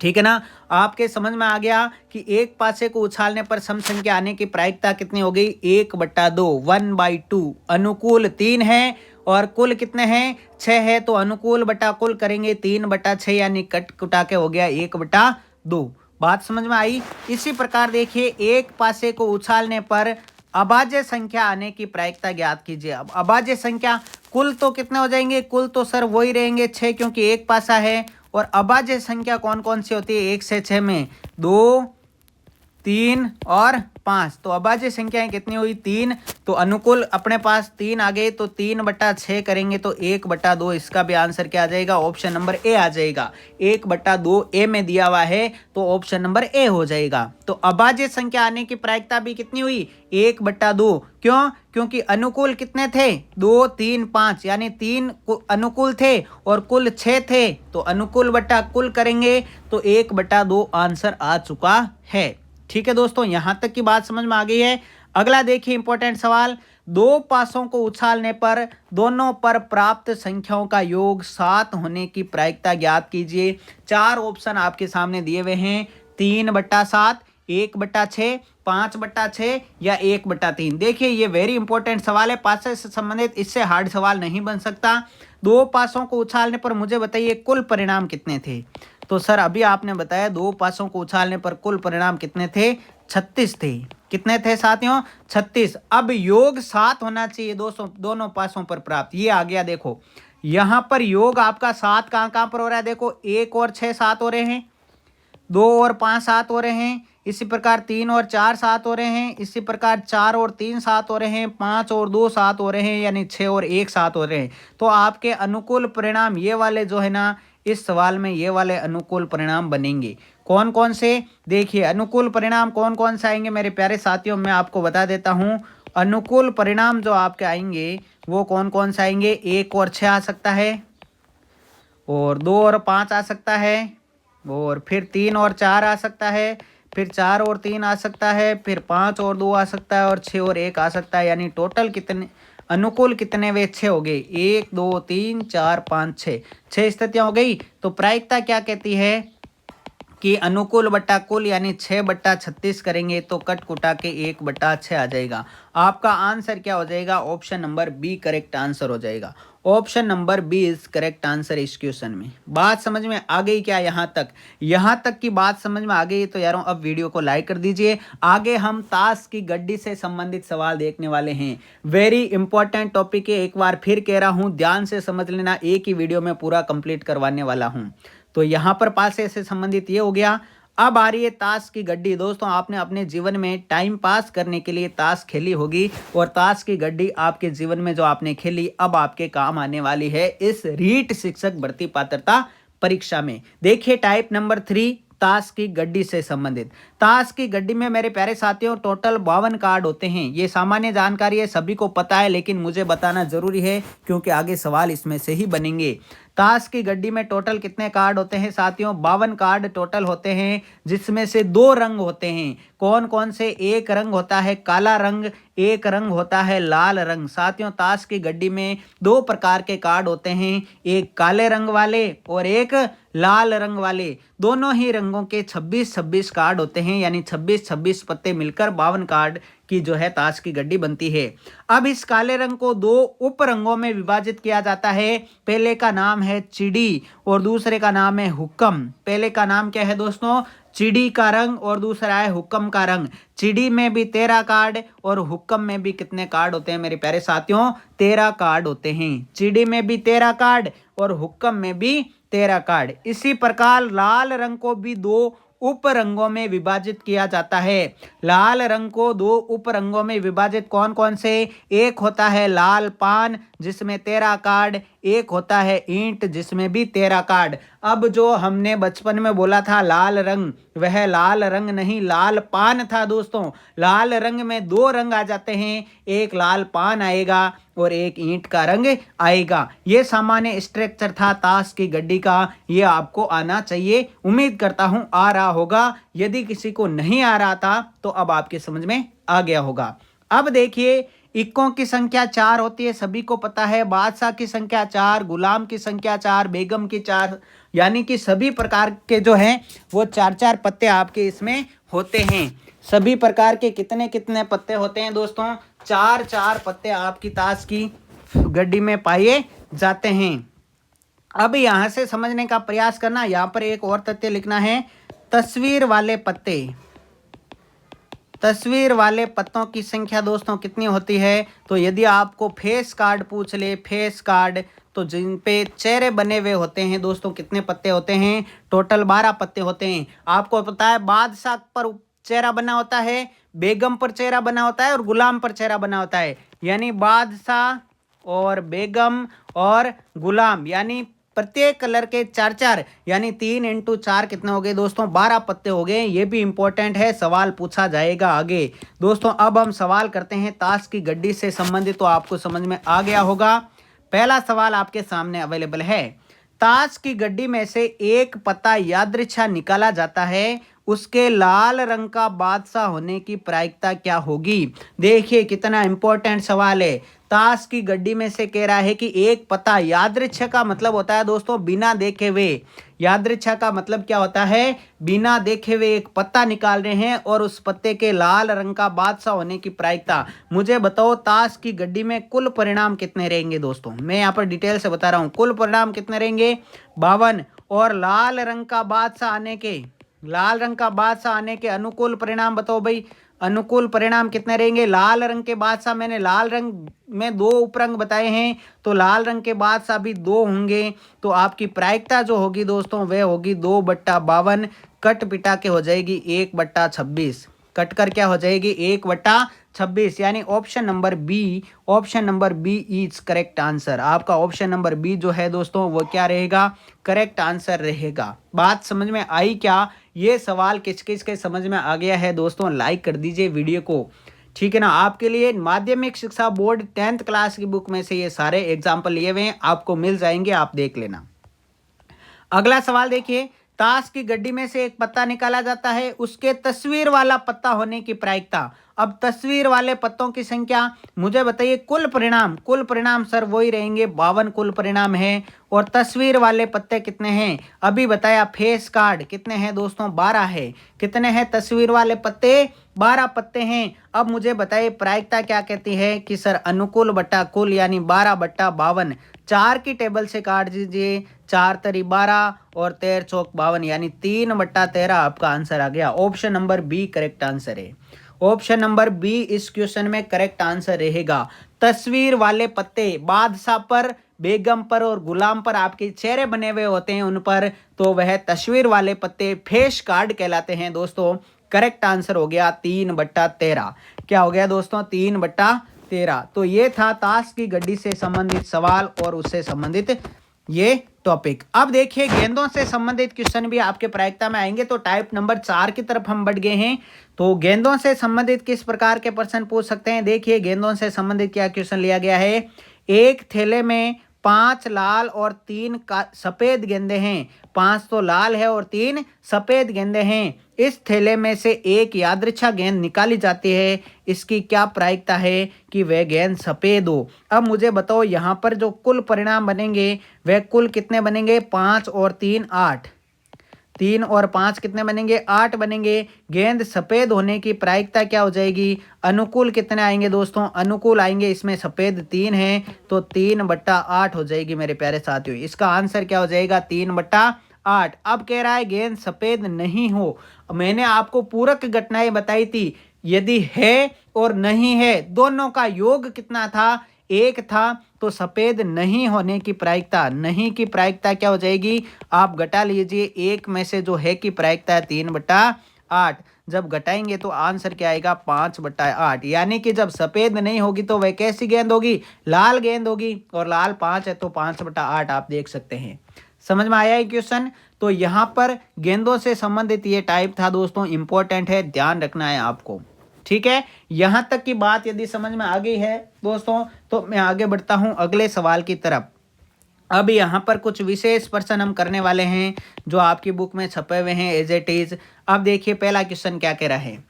ठीक है ना? आपके समझ में आ गया कि एक पासे को उछालने पर सम संख्या आने की प्रायिकता कितनी हो गई? 1/2, 1/2। अनुकूल 3 है और कुल कितने हैं? 6 है। तो अनुकूल बटा कुल करेंगे 3/6, यानी कट कुटा के हो गया 1/2। बात समझ में आई? इसी प्रकार देखिए, एक पासे को उछालने पर अभाज्य संख्या आने की प्रायिकता ज्ञात कीजिए। अब अभाज्य संख्या, कुल तो कितने हो जाएंगे? कुल तो सर वही रहेंगे 6, क्योंकि एक पासा है। और अभाज्य संख्या कौन कौन सी होती है 1 से 6 में? 2 3 और 5। तो अभाज्य संख्याएं कितनी हुई? 3। तो अनुकूल अपने पास 3 आ गए, तो 3/6 करेंगे तो 1/2। इसका भी आंसर क्या आ जाएगा? ऑप्शन नंबर ए आ जाएगा। 1/2 ए में दिया हुआ है, तो ऑप्शन नंबर ए हो जाएगा। तो अभाज्य संख्या आने की प्रायिकता भी कितनी हुई? 1/2। क्यों? क्योंकि अनुकूल कितने थे? 2 3 5, यानी 3 अनुकूल थे और कुल 6 थे। तो अनुकूल बटा कुल करेंगे तो 1/2 आंसर आ चुका है। ठीक है दोस्तों, यहां तक की बात समझ में आ गई है। अगला देखिए इंपॉर्टेंट सवाल। दो पासों को उछालने पर दोनों पर प्राप्त संख्याओं का योग 7 होने की प्रायिकता ज्ञात कीजिए। 4 ऑप्शन आपके सामने दिए हुए हैं। 3/7, 1/6, 5/6 या 1/3। देखिए, ये वेरी इंपॉर्टेंट सवाल है, पासे से संबंधित, इससे हार्ड सवाल नहीं बन सकता। दो पासों को उछालने पर मुझे बताइए कुल परिणाम कितने थे? तो सर अभी आपने बताया दो पासों को उछालने पर कुल परिणाम कितने थे? 36 थे। कितने थे साथियों? 36। अब योग 7 होना चाहिए दोनों पासों पर प्राप्त। ये आ गया, देखो यहां पर योग आपका 7 कहां कहां पर हो रहा है? देखो 1 और 6 7 हो रहे हैं, 2 और 5 7 हो रहे हैं, इसी प्रकार 3 और 4 7 हो रहे हैं, इसी प्रकार 4 और 3 7 हो रहे हैं, 5 और 2 7 हो रहे हैं, यानी 6 और 1 7 हो रहे हैं। तो आपके अनुकूल परिणाम ये वाले जो है ना, इस सवाल में ये वाले अनुकूल परिणाम बनेंगे। कौन कौन से? देखिए, अनुकूल परिणाम कौन कौन से आएंगे मेरे प्यारे साथियों, मैं आपको बता देता हूं। अनुकूल परिणाम जो आपके आएंगे वो कौन कौन से आएंगे? 1 और 6 आ सकता है, और 2 और 5 आ सकता है, और फिर 3 और 4 आ सकता है, फिर 4 और 3 आ सकता है, फिर 5 और 2 आ सकता है, और 6 और 1 आ सकता है। यानी टोटल कितने अनुकूल कितने वे 6 हो गए, 1 2 3 4 5 6, 6 स्थितियां हो गई। तो प्रायिकता क्या कहती है कि अनुकूल बट्टा कुल यानी 6/36 करेंगे तो कट कुटा के 1/6 आ जाएगा। आपका आंसर क्या हो जाएगा, option number B correct answer हो जाएगा। Option number B is correct answer इस क्वेश्चन में। बात समझ में आ गई क्या, यहाँ तक की बात समझ में आ गई तो यारों अब वीडियो को लाइक कर दीजिए। आगे हम ताश की गड्डी से संबंधित सवाल देखने वाले हैं। वेरी इंपॉर्टेंट टॉपिक है, एक बार फिर कह रहा हूं ध्यान से समझ लेना, एक ही वीडियो में पूरा कंप्लीट करवाने वाला हूं। तो यहाँ पर पासे से संबंधित ये हो गया। अब आ रही है ताश की गड्डी। दोस्तों आपने अपने जीवन में टाइम पास करने के लिए ताश खेली होगी, और ताश की गड्डी आपके जीवन में जो आपने खेली अब आपके काम आने वाली है इस रीट शिक्षक भर्ती पात्रता परीक्षा में। देखिए टाइप नंबर 3 ताश की गड्डी से संबंधित। ताश की गड्डी में मेरे प्यारे साथियों टोटल 52 कार्ड होते हैं। ये सामान्य जानकारी है, सभी को पता है, लेकिन मुझे बताना जरूरी है क्योंकि आगे सवाल इसमें से ही बनेंगे। ताश की गड्डी में टोटल कितने कार्ड होते हैं साथियों, 52 कार्ड टोटल होते हैं, जिसमें से 2 रंग होते हैं। कौन कौन से, एक रंग होता है काला रंग, एक रंग होता है लाल रंग। साथियों ताश की गड्डी में 2 प्रकार के कार्ड होते हैं, एक काले रंग वाले और एक लाल रंग वाले। दोनों ही रंगों के 26-26 कार्ड होते हैं, यानी 26-26 पत्ते मिलकर 52 कार्ड की जो है ताश की गड्डी बनती है। अब इस काले रंग को 2 उप रंगों में विभाजित किया जाता है। पहले का नाम है चिड़ी और दूसरे का नाम है हुक्म। पहले का नाम क्या है दोस्तों, चिड़ी का रंग, और दूसरा है हुक्म का रंग। चिड़ी में भी 13 कार्ड और हुक्म में भी कितने कार्ड होते हैं मेरे प्यारे साथियों, 13 कार्ड होते हैं। चिड़ी में भी 13 कार्ड और हुक्म में भी 13 कार्ड। इसी प्रकार लाल रंग को भी 2 उप रंगों में विभाजित किया जाता है। लाल रंग को 2 उप रंगों में विभाजित कौन कौन से, एक होता है लाल पान जिसमें 13 कार्ड, एक होता है ईंट जिसमें भी 13 कार्ड। अब जो हमने बचपन में बोला था लाल रंग, वह लाल रंग नहीं लाल पान था दोस्तों। लाल रंग में 2 रंग आ जाते हैं, एक लाल पान आएगा और एक ईंट का रंग आएगा। ये सामान्य स्ट्रक्चर था ताश की गड्डी का, ये आपको आना चाहिए। उम्मीद करता हूं आ रहा होगा, यदि किसी को नहीं आ रहा था तो अब आपके समझ में आ गया होगा। अब देखिए इक्कों की संख्या 4 होती है, सभी को पता है। बादशाह की संख्या 4, गुलाम की संख्या 4, बेगम की 4, यानी कि सभी प्रकार के जो हैं वो 4-4 पत्ते आपके इसमें होते हैं। सभी प्रकार के कितने कितने पत्ते होते हैं दोस्तों, 4-4 पत्ते आपकी ताश की गड्डी में पाए जाते हैं। अब यहां से समझने का प्रयास करना, यहां पर एक और तथ्य लिखना है, तस्वीर वाले पत्ते। तस्वीर वाले पत्तों की संख्या दोस्तों कितनी होती है, तो यदि आपको फेस कार्ड पूछ ले, फेस कार्ड, तो जिन पे चेहरे बने हुए होते हैं दोस्तों कितने पत्ते होते हैं, टोटल 12 पत्ते होते हैं। आपको पता है बादशाह पर चेहरा बना होता है, बेगम पर चेहरा बना होता है और गुलाम पर चेहरा बना होता है। यानी बादशाह और बेगम और गुलाम, यानी प्रत्येक कलर के 4-4, यानी 3 × 4 कितने हो गए दोस्तों, 12 पत्ते हो गए। ये भी इंपॉर्टेंट है, सवाल पूछा जाएगा आगे। दोस्तों अब हम सवाल करते हैं ताश की गड्डी से संबंधित, तो आपको समझ में आ गया होगा। पहला सवाल आपके सामने अवेलेबल है, ताश की गड्डी में से एक पत्ता यादृच्छा निकाला जाता है, उसके लाल रंग का बादशाह होने की प्रायिकता क्या होगी। देखिए कितना इंपॉर्टेंट सवाल है। ताश की गड्डी में से कह रहा है कि एक पत्ता, यादृच्छा का मतलब होता है दोस्तों बिना देखे हुए। यादृच्छा का मतलब क्या होता है, बिना देखे हुए एक पत्ता निकाल रहे हैं और उस पत्ते के लाल रंग का बादशाह होने की प्रायिकता। मुझे बताओ ताश की गड्डी में कुल परिणाम कितने रहेंगे दोस्तों, मैं यहाँ पर डिटेल से बता रहा हूँ। कुल परिणाम कितने रहेंगे, 52, और लाल रंग का बादशाह आने के अनुकूल परिणाम बताओ भाई। अनुकूल परिणाम कितने रहेंगे, लाल रंग के बादशाह, मैंने लाल रंग में 2 उपरंग बताए हैं, तो लाल रंग के बादशाह भी 2 होंगे। तो आपकी प्रायिकता जो होगी दोस्तों वह होगी 2/52, कट पिटा के हो जाएगी 1/26, कट कर क्या हो जाएगी 1/26, यानी option number B is correct answer. आपका ऑप्शन नंबर बी जो है दोस्तों वो क्या रहेगा, करेक्ट आंसर रहेगा। बात समझ में आई क्या, ये सवाल किस किस के समझ में आ गया है दोस्तों, लाइक कर दीजिए वीडियो को, ठीक है ना। आपके लिए माध्यमिक शिक्षा बोर्ड 10th क्लास की बुक में से ये सारे एग्जाम्पल लिए हुए हैं, आपको मिल जाएंगे, आप देख लेना। अगला सवाल देखिए, ताश की गड्डी में से एक पत्ता निकाला जाता है, उसके तस्वीर वाला पत्ता होने की प्रायिकता। अब तस्वीर वाले पत्तों की संख्या मुझे बताइए। कुल परिणाम सर वही रहेंगे, 52 कुल परिणाम है। और तस्वीर वाले पत्ते कितने हैं अभी बताया। फेस कार्ड कितने हैं दोस्तों, 12 है। कितने हैं तस्वीर वाले पत्ते, 12 पत्ते हैं। अब मुझे बताइए प्रायिकता क्या कहती है कि सर अनुकूल बट्टा कुल यानी 12/52। 4 की टेबल से काट दीजिए, 4 तरी 12 और 13 चौक 52 यानी 3/13 आपका आंसर आ गया। Option number B correct answer है। ऑप्शन नंबर बी इस क्वेश्चन में करेक्ट आंसर रहेगा। तस्वीर वाले पत्ते बादशाह पर, बेगम पर और गुलाम पर आपके चेहरे बने हुए होते हैं उन पर, तो वह तस्वीर वाले पत्ते फेस कार्ड कहलाते हैं दोस्तों। करेक्ट आंसर हो गया 3/13। क्या हो गया दोस्तों, 3/13। तो ये था ताश की गड्डी से संबंधित सवाल और उससे संबंधित ये टॉपिक। अब देखिए गेंदों से संबंधित क्वेश्चन भी आपके प्रायिकता में आएंगे। तो टाइप नंबर 4 की तरफ हम बढ़ गए हैं। तो गेंदों से संबंधित किस प्रकार के प्रश्न पूछ सकते हैं, देखिए गेंदों से संबंधित क्या क्वेश्चन लिया गया है। एक थैले में 5 लाल और 3 सफेद गेंदे हैं। 5 तो लाल है और 3 सफेद गेंदे हैं। इस थैले में से एक यादृच्छा गेंद निकाली जाती है, इसकी क्या प्रायिकता है कि वह गेंद सफेद हो। अब मुझे बताओ यहाँ पर जो कुल परिणाम बनेंगे वह कुल कितने बनेंगे, 5 और 3 8। 3 और 5 कितने बनेंगे, 8 बनेंगे। गेंद सफेद होने की प्रायिकता क्या हो जाएगी, अनुकूल कितने आएंगे दोस्तों, अनुकूल आएंगे। इसमें सफेद 3 है तो 3/8 हो जाएगी मेरे प्यारे साथियों। इसका आंसर क्या हो जाएगा, 3/8। अब कह रहा है गेंद सफेद नहीं हो। मैंने आपको पूरक घटनाएं बताई थी, यदि है और नहीं है दोनों का योग कितना था, 1 था। तो सफेद नहीं होने की प्रायिकता, नहीं की प्रायिकता क्या हो जाएगी, आप घटा लीजिए। 1 में से जो है की प्रायिकता है 3/8। जब घटाएंगे तो आंसर क्या आएगा, 5/8। यानी कि जब सफेद नहीं होगी तो वह कैसी गेंद होगी, लाल गेंद होगी। और लाल 5 है तो 5/8 आप देख सकते हैं। समझ में आया है क्वेश्चन। तो यहाँ पर गेंदों से संबंधित ये टाइप था दोस्तों, इंपॉर्टेंट है, ध्यान रखना है आपको। ठीक है, यहां तक की बात यदि समझ में आ गई है दोस्तों तो मैं आगे बढ़ता हूं अगले सवाल की तरफ। अब यहां पर कुछ विशेष प्रश्न हम करने वाले हैं जो आपकी बुक में छपे हुए हैं एज इट इज। अब देखिए पहला क्वेश्चन क्या कह रहा है।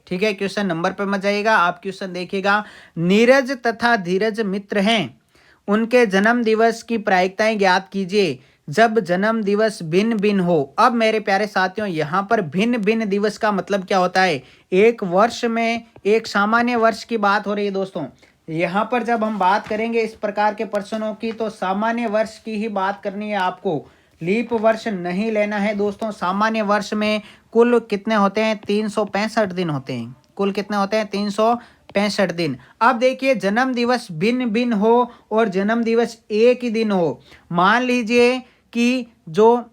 ठीक है, क्वेश्चन नंबर पर मत जाइएगा, आप क्वेश्चन देखिएगा। नीरज तथा धीरज मित्र हैं, उनके जन्म दिवस की प्रायिकताएं ज्ञात कीजिए जब जन्म दिवस भिन्न भिन्न हो। अब मेरे प्यारे साथियों यहाँ पर भिन्न भिन्न दिवस का मतलब क्या होता है, एक वर्ष में एक सामान्य वर्ष की बात हो रही है दोस्तों। यहाँ पर जब हम बात करेंगे इस प्रकार के प्रश्नों की तो सामान्य वर्ष की ही बात करनी है आपको, लीप वर्ष नहीं लेना है दोस्तों। सामान्य वर्ष में कुल कितने होते हैं, 365 दिन होते हैं। कुल कितने होते हैं, 365 दिन। अब देखिए जन्म दिवस भिन्न भिन्न हो और जन्म दिवस एक ही दिन हो। मान लीजिए कि जो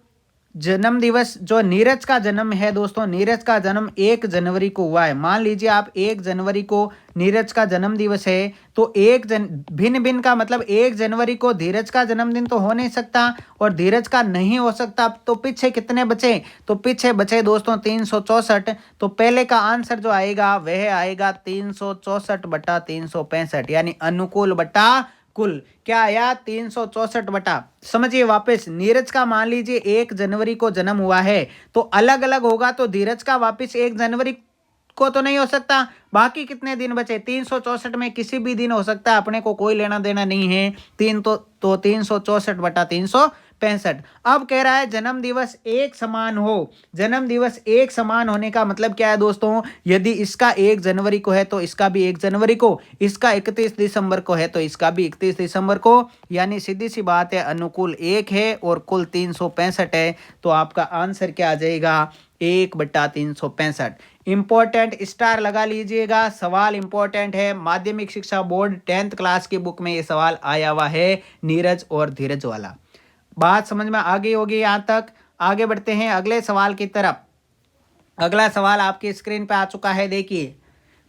जन्म दिवस जो नीरज का जन्म है दोस्तों, नीरज का जन्म 1 जनवरी को हुआ है। मान लीजिए आप 1 जनवरी को नीरज का जन्म दिवस है तो भिन्न भिन्न का मतलब 1 जनवरी को धीरज का जन्मदिन तो हो नहीं सकता और धीरज का नहीं हो सकता। तो पीछे कितने बचे, तो पीछे बचे दोस्तों 364। तो पहले का आंसर जो आएगा वह आएगा 364/365 यानी अनुकूल बटा कुल। क्या आया, 364 समझिए वापस। नीरज का मान लीजिए 1 जनवरी को जन्म हुआ है तो अलग अलग होगा, तो धीरज का वापस 1 जनवरी को तो नहीं हो सकता। बाकी कितने दिन बचे, 364 में किसी भी दिन हो सकता है, अपने को कोई लेना देना नहीं है। 364/365। अब कह रहा है जन्म दिवस एक समान हो। जन्म दिवस एक समान होने का मतलब क्या है दोस्तों, यदि इसका 1 जनवरी को है तो इसका भी 1 जनवरी को, इसका 31 दिसंबर को है तो इसका भी 31 दिसंबर को। यानी सीधी सी बात है, अनुकूल 1 है और कुल 365 है। तो आपका आंसर क्या आ जाएगा, 1/365। इंपॉर्टेंट स्टार लगा लीजिएगा, सवाल इंपॉर्टेंट है। माध्यमिक शिक्षा बोर्ड 10th क्लास की बुक में ये सवाल आया हुआ है, नीरज और धीरज वाला। बात समझ में आ गई होगी यहाँ तक। आगे बढ़ते हैं अगले सवाल की तरफ। अगला सवाल आपकी स्क्रीन पे आ चुका है, देखिए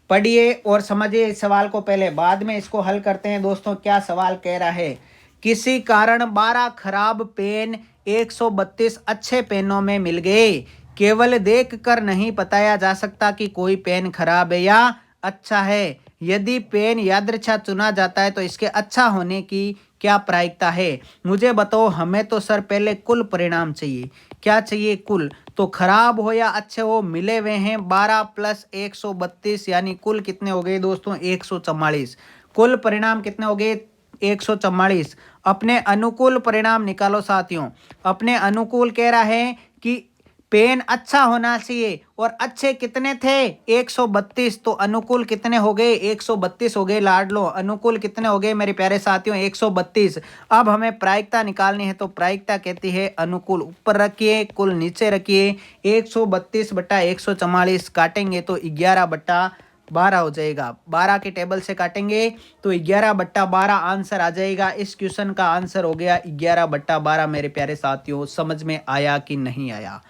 पढ़िए और समझिए इस सवाल को पहले, बाद में इसको हल करते हैं दोस्तों। क्या सवाल कह रहा है, किसी कारण 12 खराब पेन 132 अच्छे पेनों में मिल गए। केवल देखकर नहीं बताया जा सकता कि कोई पेन खराब है या अच्छा है। यदि पेन यादृच्छा चुना जाता है तो इसके अच्छा होने की क्या प्रायिकता है? मुझे बताओ। हमें तो सर पहले कुल परिणाम चाहिए। क्या चाहिए? कुल। तो खराब हो या अच्छे हो मिले हुए हैं 12 प्लस 132, यानी कुल कितने हो गए दोस्तों? 144। कुल परिणाम कितने हो गए? 144। अपने अनुकूल परिणाम निकालो साथियों। अपने अनुकूल कह रहा है कि पेन अच्छा होना चाहिए, और अच्छे कितने थे? 132। तो अनुकूल कितने हो गए? 132 हो गए लाडलो। अनुकूल कितने हो गए मेरे प्यारे साथियों? 132। अब हमें प्रायिकता निकालनी है, तो प्रायिकता कहती है अनुकूल ऊपर रखिए, कुल नीचे रखिए। 132 बटा 144 काटेंगे तो 11/12 हो जाएगा। 12 के टेबल से काटेंगे तो 11/12 आंसर आ जाएगा। इस क्वेश्चन का आंसर हो गया 11/12 मेरे प्यारे साथियों। समझ में आया कि नहीं आया?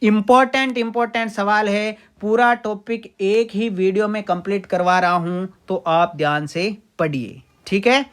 इंपॉर्टेंट सवाल है। पूरा टॉपिक एक ही वीडियो में कंप्लीट करवा रहा हूं, तो आप ध्यान से पढ़िए। ठीक है,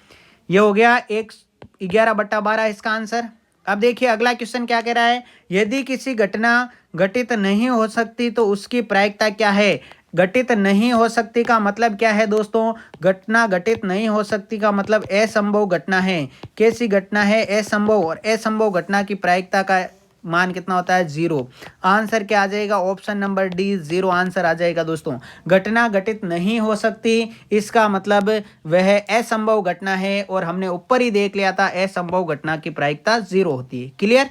ये हो गया 11/12 इसका आंसर। अब देखिए अगला क्वेश्चन क्या कह रहा है। यदि किसी घटना घटित नहीं हो सकती तो उसकी प्रायिकता क्या है? घटित नहीं हो सकती का मतलब क्या है दोस्तों? घटना घटित नहीं हो सकती का मतलब असंभव घटना है। कैसी घटना है? असंभव। और असंभव घटना की प्रायिकता का मान कितना होता है? 0। आंसर क्या आ जाएगा? ऑप्शन नंबर डी 0 आंसर आ जाएगा दोस्तों। घटना घटित नहीं हो सकती, इसका मतलब वह असंभव घटना है, और हमने ऊपर ही देख लिया था असंभव घटना की प्रायिकता 0 होती है। क्लियर?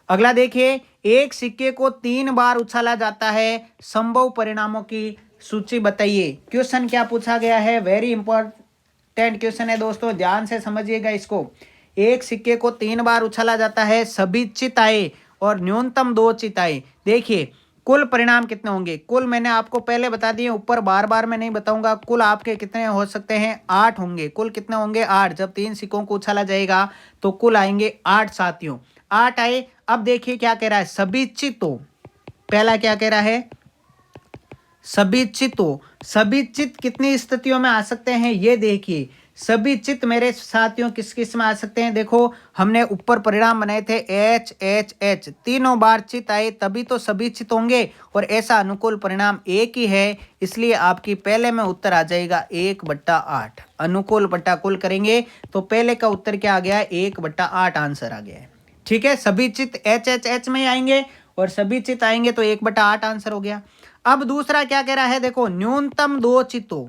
अगला देखिए, एक सिक्के को 3 बार उछाला जाता है, संभव परिणामों की सूची बताइए। क्वेश्चन क्या पूछा गया है? वेरी इंपॉर्टेंट क्वेश्चन है दोस्तों, ध्यान से समझिएगा इसको। एक सिक्के को 3 बार उछाला जाता है, सभी चित आए और न्यूनतम 2 चित आए। देखिए कुल परिणाम कितने होंगे? कुल मैंने आपको पहले बता दिए, ऊपर बार बार मैं नहीं बताऊंगा। कुल आपके कितने हो सकते हैं? 8 होंगे। कुल कितने होंगे? 8। जब 3 सिक्कों को उछाला जाएगा तो कुल आएंगे 8 साथियों। 8 आए। अब देखिए क्या कह रहा है? सभी चित्तों। पहला क्या कह रहा है? सभी चित्तों। सभी चित्त कितनी स्थितियों में आ सकते हैं? ये देखिए सभी चित्त मेरे साथियों किस किस में आ सकते हैं? देखो हमने ऊपर परिणाम बनाए थे एच एच एच, तीनों बार चित्त आए तभी तो सभी चित्त होंगे, और ऐसा अनुकूल परिणाम एक ही है, इसलिए आपकी पहले में उत्तर आ जाएगा 1/8। अनुकूल बटा कुल करेंगे तो पहले का उत्तर क्या आ गया? 1/8 आंसर आ गया है। ठीक है, सभी चित्त एच एच एच में आएंगे और सभी चित्त आएंगे तो 1/8 आंसर हो गया। अब दूसरा क्या कह रहा है? देखो न्यूनतम 2 चित्तों।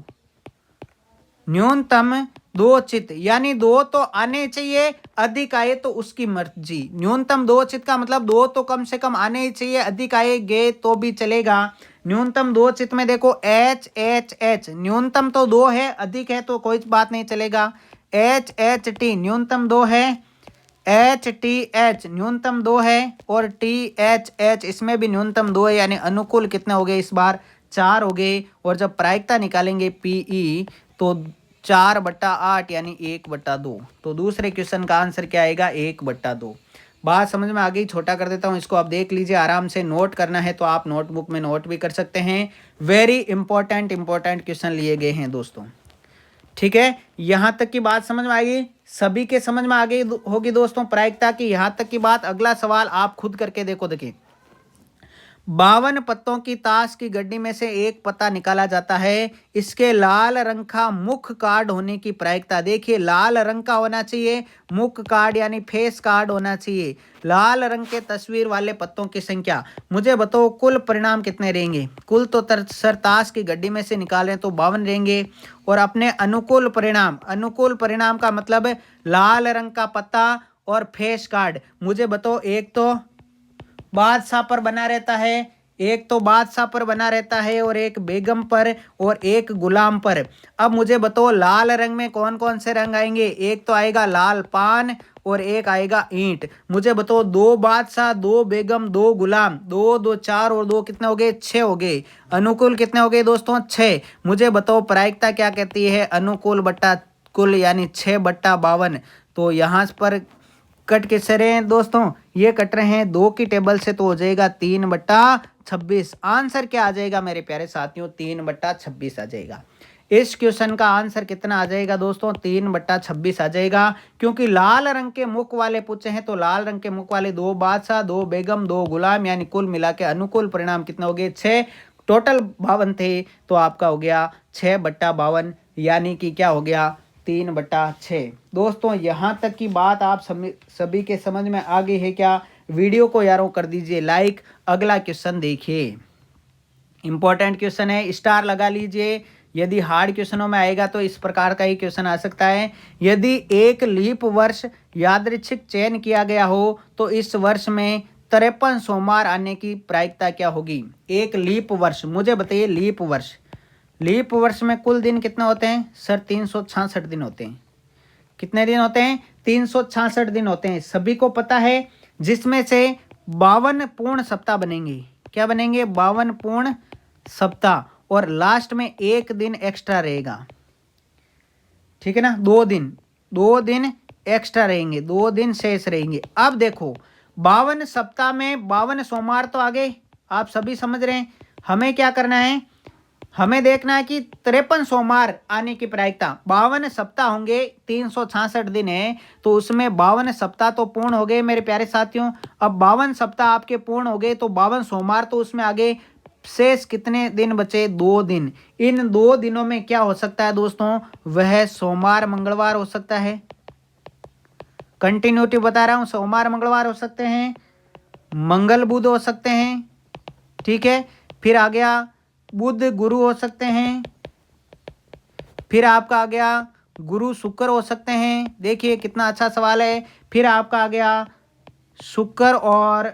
न्यूनतम 2 चित्त, यानी 2 तो आने चाहिए, अधिक आए तो उसकी मर्जी। न्यूनतम 2 चित्त का मतलब 2 तो कम से कम आने ही चाहिए, अधिक आएंगे तो भी चलेगा। न्यूनतम 2 चित्त में देखो एच एच एच, न्यूनतम तो 2 है, अधिक है तो कोई बात नहीं चलेगा। एच एच टी न्यूनतम 2 है, एच टी एच न्यूनतम 2 है, और टी एच एच इसमें भी न्यूनतम 2 है, यानी अनुकूल कितने हो गए इस बार? 4 हो गए। और जब प्रायिकता निकालेंगे पीई तो 4/8 यानी 1/2। तो दूसरे क्वेश्चन का आंसर क्या आएगा? 1/2। बात समझ में आ गई? छोटा कर देता हूँ इसको, आप देख लीजिए। आराम से नोट करना है तो आप नोटबुक में नोट भी कर सकते हैं। वेरी इंपॉर्टेंट क्वेश्चन लिए गए हैं दोस्तों। ठीक है, यहां तक की बात समझ में आएगी? सभी के समझ में आ गई होगी दोस्तों प्रायिकता की, यहां तक की बात। अगला सवाल आप खुद करके देखो। देखिए 52 पत्तों की ताश की गड्डी में से एक पत्ता निकाला जाता है, इसके लाल रंग का मुख्य कार्ड होने की प्रायिकता। देखिए लाल रंग का होना चाहिए, मुख्य कार्ड यानी फेस कार्ड होना चाहिए। लाल रंग के तस्वीर वाले पत्तों की संख्या। मुझे बताओ कुल परिणाम कितने रहेंगे? कुल तो सर ताश की गड्डी में से निकालें तो 52 रहेंगे, और अपने अनुकूल परिणाम का मतलब लाल रंग का पत्ता और फेस कार्ड। मुझे बताओ, एक तो बादशाह पर बना रहता है, एक तो बादशाह पर बना रहता है, और एक बेगम पर, और एक गुलाम पर। अब मुझे बताओ लाल रंग में कौन कौन से रंग आएंगे? एक तो आएगा लाल पान, और एक आएगा ईंट। मुझे बताओ 2 बादशाह, 2 बेगम, 2 गुलाम, 2 2 4 और 2 कितने हो गए? 6 हो गए। अनुकूल कितने हो गए दोस्तों? 6। मुझे बताओ प्रायिकता क्या कहती है? अनुकूल बट्टा कुल, यानी 6/52। तो यहाँ पर कट किससे रहे हैं दोस्तों? ये कट रहे हैं 2 की टेबल से, तो हो जाएगा 3/26। आंसर क्या आ जाएगा मेरे प्यारे साथियों? 3/26 आ जाएगा। इस क्वेश्चन का आंसर कितना आ जाएगा दोस्तों? 3/26 आ जाएगा, क्योंकि लाल रंग के मुख वाले पूछे हैं, तो लाल रंग के मुख वाले 2 बादशाह, 2 बेगम, 2 गुलाम, यानी कुल मिला के अनुकूल परिणाम कितने हो गए? 6। टोटल 52 थे, तो आपका हो गया 6/52, यानी कि क्या हो गया? 3/6। दोस्तों यहाँ तक की बात आप सभी के समझ में आ गई है क्या? वीडियो को यारों कर दीजिए लाइक। अगला क्वेश्चन देखिए, इंपॉर्टेंट क्वेश्चन है, स्टार लगा लीजिए। यदि हार्ड क्वेश्चनों में आएगा तो इस प्रकार का ही क्वेश्चन आ सकता है। यदि एक लीप वर्ष यादृच्छिक चयन किया गया हो तो इस वर्ष में 53 सोमवार आने की प्रायिकता क्या होगी? एक लीप वर्ष, मुझे बताइए लीप वर्ष में कुल दिन कितने होते हैं सर? 366 दिन होते हैं। कितने दिन होते हैं? 366 दिन होते हैं, सभी को पता है। जिसमें से 52 पूर्ण सप्ताह बनेंगे। क्या बनेंगे? 52 पूर्ण सप्ताह, और लास्ट में एक दिन एक्स्ट्रा रहेगा, ठीक है ना? 2 दिन एक्स्ट्रा रहेंगे, 2 दिन शेष रहेंगे। अब देखो 52 सप्ताह में 52 सोमवार तो आ गए, आप सभी समझ रहे हैं। हमें क्या करना है? हमें देखना है कि 53 सोमवार आने की प्रायिकता। 52 सप्ताह होंगे, 366 दिन है, तो उसमें 52 सप्ताह तो पूर्ण हो गए मेरे प्यारे साथियों। अब 52 सप्ताह आपके पूर्ण हो गए तो 52 सोमवार तो उसमें आगे, शेष कितने दिन बचे? 2 दिन। इन 2 दिनों में क्या हो सकता है दोस्तों? वह सोमवार मंगलवार हो सकता है। कंटिन्यूटी बता रहा हूं, सोमवार मंगलवार हो सकते हैं, मंगल बुध हो सकते हैं, ठीक है। फिर आ गया बुध गुरु हो सकते हैं, फिर आपका आ गया गुरु शुक्र हो सकते हैं। देखिए कितना अच्छा सवाल है। फिर आपका आ गया शुक्र और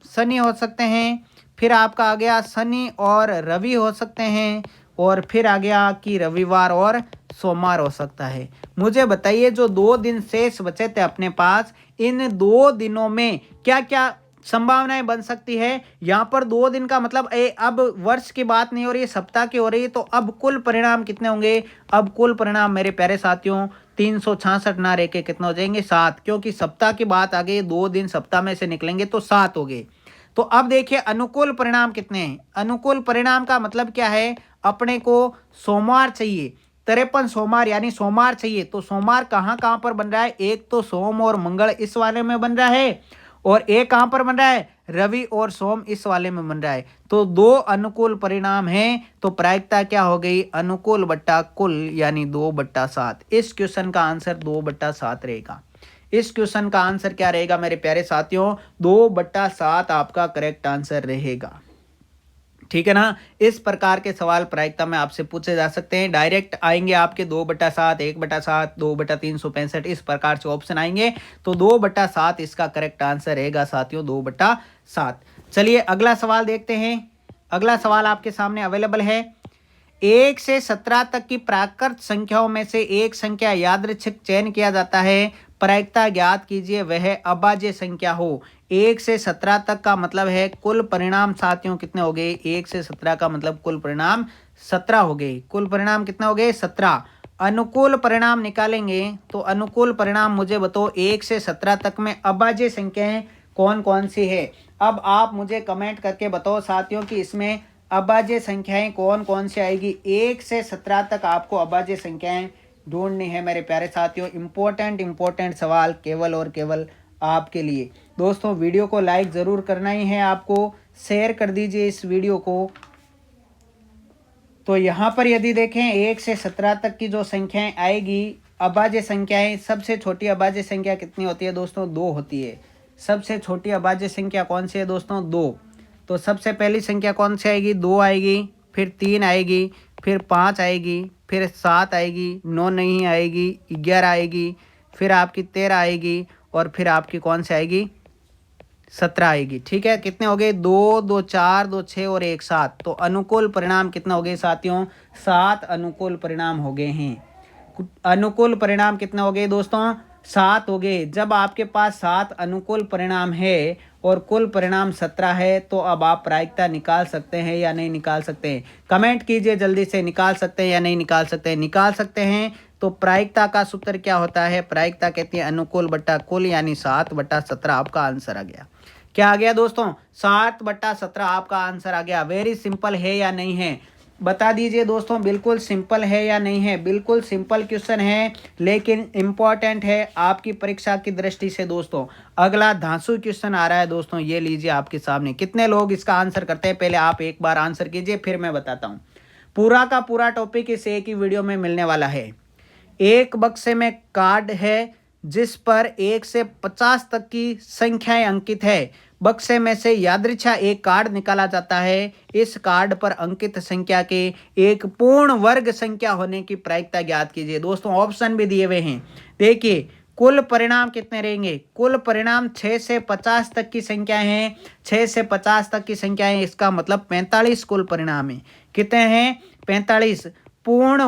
शनि हो सकते हैं। फिर आपका आ गया शनि और रवि हो सकते हैं। और फिर आ गया कि रविवार और सोमवार हो सकता है। मुझे बताइए जो 2 दिन शेष बचे थे अपने पास, इन 2 दिनों में क्या क्या संभावनाएं बन सकती है? यहाँ पर 2 दिन का मतलब अब वर्ष की बात नहीं हो रही है, सप्ताह की हो रही है। तो अब कुल परिणाम कितने होंगे? अब कुल परिणाम मेरे प्यारे साथियों 366 ना रह के कितने हो जाएंगे? 7, क्योंकि सप्ताह की बात आ गई, 2 दिन सप्ताह में से निकलेंगे तो 7 हो गए। तो अब देखिए अनुकूल परिणाम कितने हैं? अनुकूल परिणाम का मतलब क्या है? अपने को सोमवार चाहिए, 53 सोमवार यानी सोमवार चाहिए। तो सोमवार कहाँ कहाँ पर बन रहा है? एक तो सोम और मंगल इस वाले में बन रहा है, और एक कहाँ पर बन रहा है? रवि और सोम इस वाले में बन रहा है। तो 2 अनुकूल परिणाम हैं, तो प्रायिकता क्या हो गई? अनुकूल बट्टा कुल यानी 2/7। इस क्वेश्चन का आंसर 2/7 रहेगा। इस क्वेश्चन का आंसर क्या रहेगा मेरे प्यारे साथियों? 2/7 आपका करेक्ट आंसर रहेगा, ठीक है ना। इस प्रकार के सवाल प्रायिकता में आपसे पूछे जा सकते हैं। डायरेक्ट आएंगे आपके 2/7, 1/7, 2/365, इस प्रकार से ऑप्शन आएंगे। तो 2/7 इसका करेक्ट आंसर रहेगा साथियों, 2/7। चलिए अगला सवाल देखते हैं। अगला सवाल आपके सामने अवेलेबल है। 1 से 17 तक की प्राकृत संख्याओं में से एक संख्या यादृच्छिक चयन किया जाता है, प्रायिकता ज्ञात कीजिए वह अभाज्य संख्या हो। 1 से 17 तक का मतलब है कुल परिणाम साथियों कितने हो गए? 1 से 17 का मतलब कुल परिणाम 17 हो गए। कुल परिणाम कितने हो गए? 17। अनुकूल परिणाम निकालेंगे तो अनुकूल परिणाम मुझे बताओ 1 से 17 तक में अभाज्य संख्याएं कौन कौन सी है? अब आप मुझे कमेंट करके बताओ साथियों कि इसमें अभाज्य संख्याएं कौन कौन सी आएगी। 1 से 17 तक आपको अभाज्य संख्याएं ढूंढनी है मेरे प्यारे साथियों। इंपॉर्टेंट सवाल केवल और केवल आपके लिए। दोस्तों वीडियो को लाइक ज़रूर करना ही है आपको, शेयर कर दीजिए इस वीडियो को। तो यहाँ पर यदि देखें 1 से 17 तक की जो संख्याएं आएगी अभाज्य संख्याएं, सबसे छोटी अभाज्य संख्या कितनी होती है दोस्तों? 2 होती है। सबसे छोटी अभाज्य संख्या कौन सी है दोस्तों? 2। तो सबसे पहली संख्या कौन सी आएगी? 2 आएगी, फिर 3 आएगी, फिर 5 आएगी, फिर 7 आएगी, 9 नहीं आएगी, 11 आएगी, फिर आपकी 13 आएगी, और फिर आपकी कौन सी आएगी? 17 आएगी, ठीक है। कितने हो गए? 2, 2, 4, 2, 6 और 1 7। तो अनुकूल परिणाम कितना हो गए साथियों? 7 अनुकूल परिणाम हो गए हैं। अनुकूल परिणाम कितने हो गए दोस्तों? 7 हो गए। जब आपके पास 7 अनुकूल परिणाम है और कुल परिणाम 17 है, तो अब आप प्रायिकता निकाल सकते हैं या नहीं निकाल सकते हैं? कमेंट कीजिए जल्दी से, निकाल सकते हैं या नहीं निकाल सकते हैं? निकाल सकते हैं। तो प्रायिकता का सूत्र क्या होता है? प्रायिकता कहती है अनुकूल बट्टा कुल यानी 7/17 आपका आंसर आ गया। क्या आ गया दोस्तों? 7/17 आपका आंसर आ गया। वेरी सिंपल है या नहीं है? बता दीजिए दोस्तों, बिल्कुल सिंपल है या नहीं है? बिल्कुल सिंपल क्वेश्चन है, लेकिन इम्पॉर्टेंट है आपकी परीक्षा की दृष्टि से दोस्तों। अगला धांसू क्वेश्चन आ रहा है दोस्तों, ये लीजिए आपके सामने। कितने लोग इसका आंसर करते हैं पहले आप एक बार आंसर कीजिए, फिर मैं बताता हूँ। पूरा का पूरा टॉपिक इस एक ही वीडियो में मिलने वाला है। एक बक्से में कार्ड है जिस पर 1 से 50 तक की संख्याएं अंकित है। बक्से में से यादृच्छा एक कार्ड निकाला जाता है। इस कार्ड पर अंकित संख्या के एक पूर्ण वर्ग संख्या होने की प्रायिकता ज्ञात कीजिए। दोस्तों ऑप्शन भी दिए हुए हैं। देखिए कुल परिणाम कितने रहेंगे। कुल परिणाम 6 से 50 तक की संख्या है। 6 से 50 तक की संख्या है, इसका मतलब 45 कुल परिणाम है। कितने हैं? 45। पूर्ण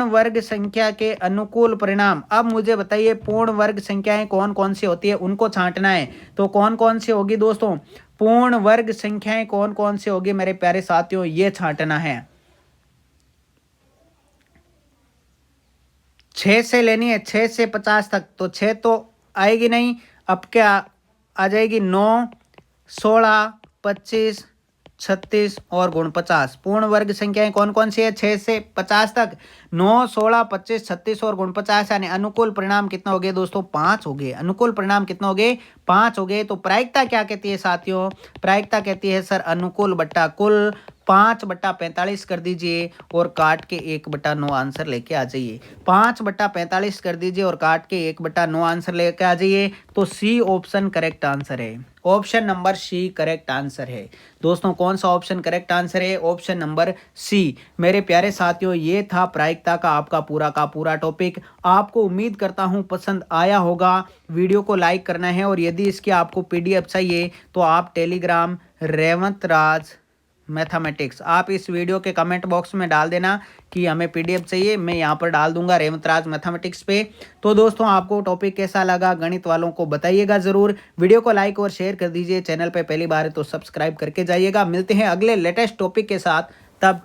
वर्ग संख्या के अनुकूल परिणाम। अब मुझे बताइए पूर्ण वर्ग संख्याएं कौन कौन सी होती है, उनको छांटना है। तो कौन कौन सी होगी दोस्तों? पूर्ण वर्ग संख्याएं कौन कौन सी होगी मेरे प्यारे साथियों, ये छांटना है। 6 से लेनी है, 6 से 50 तक। तो 6 तो आएगी नहीं, अब क्या आ जाएगी? 9, 16, 25, 36 और 49। पूर्ण वर्ग संख्याएं कौन कौन सी है 6 से 50 तक? 9, 16, 25, 36 और 49। यानी अनुकूल परिणाम कितना हो गए दोस्तों? 5 हो गए। अनुकूल परिणाम कितना हो गए? 5 हो गए। तो प्रायिकता क्या कहती है साथियों? प्रायिकता कहती है सर अनुकूल बट्टा कुल 5/45 कर दीजिए और काट के 1/9 आंसर लेके आ जाइए। 5/45 कर दीजिए और काट के 1/9 आंसर लेके आ जाइए। तो सी ऑप्शन करेक्ट आंसर है। Option number C correct answer है। दोस्तों कौन सा ऑप्शन करेक्ट आंसर है? Option number C. मेरे प्यारे साथियों ये था प्रायिकता का आपका पूरा का पूरा टॉपिक। आपको उम्मीद करता हूँ पसंद आया होगा। वीडियो को लाइक करना है और यदि इसकी आपको पीडीएफ चाहिए तो आप टेलीग्राम रेवंत राज मैथमेटिक्स, आप इस वीडियो के कमेंट बॉक्स में डाल देना कि हमें पीडीएफ चाहिए, मैं यहाँ पर डाल दूंगा रेवंत राज मैथमेटिक्स पे। तो दोस्तों आपको टॉपिक कैसा लगा गणित वालों को बताइएगा ज़रूर। वीडियो को लाइक और शेयर कर दीजिए। चैनल पे पहली बार है तो सब्सक्राइब करके जाइएगा। मिलते हैं अगले लेटेस्ट टॉपिक के साथ। तब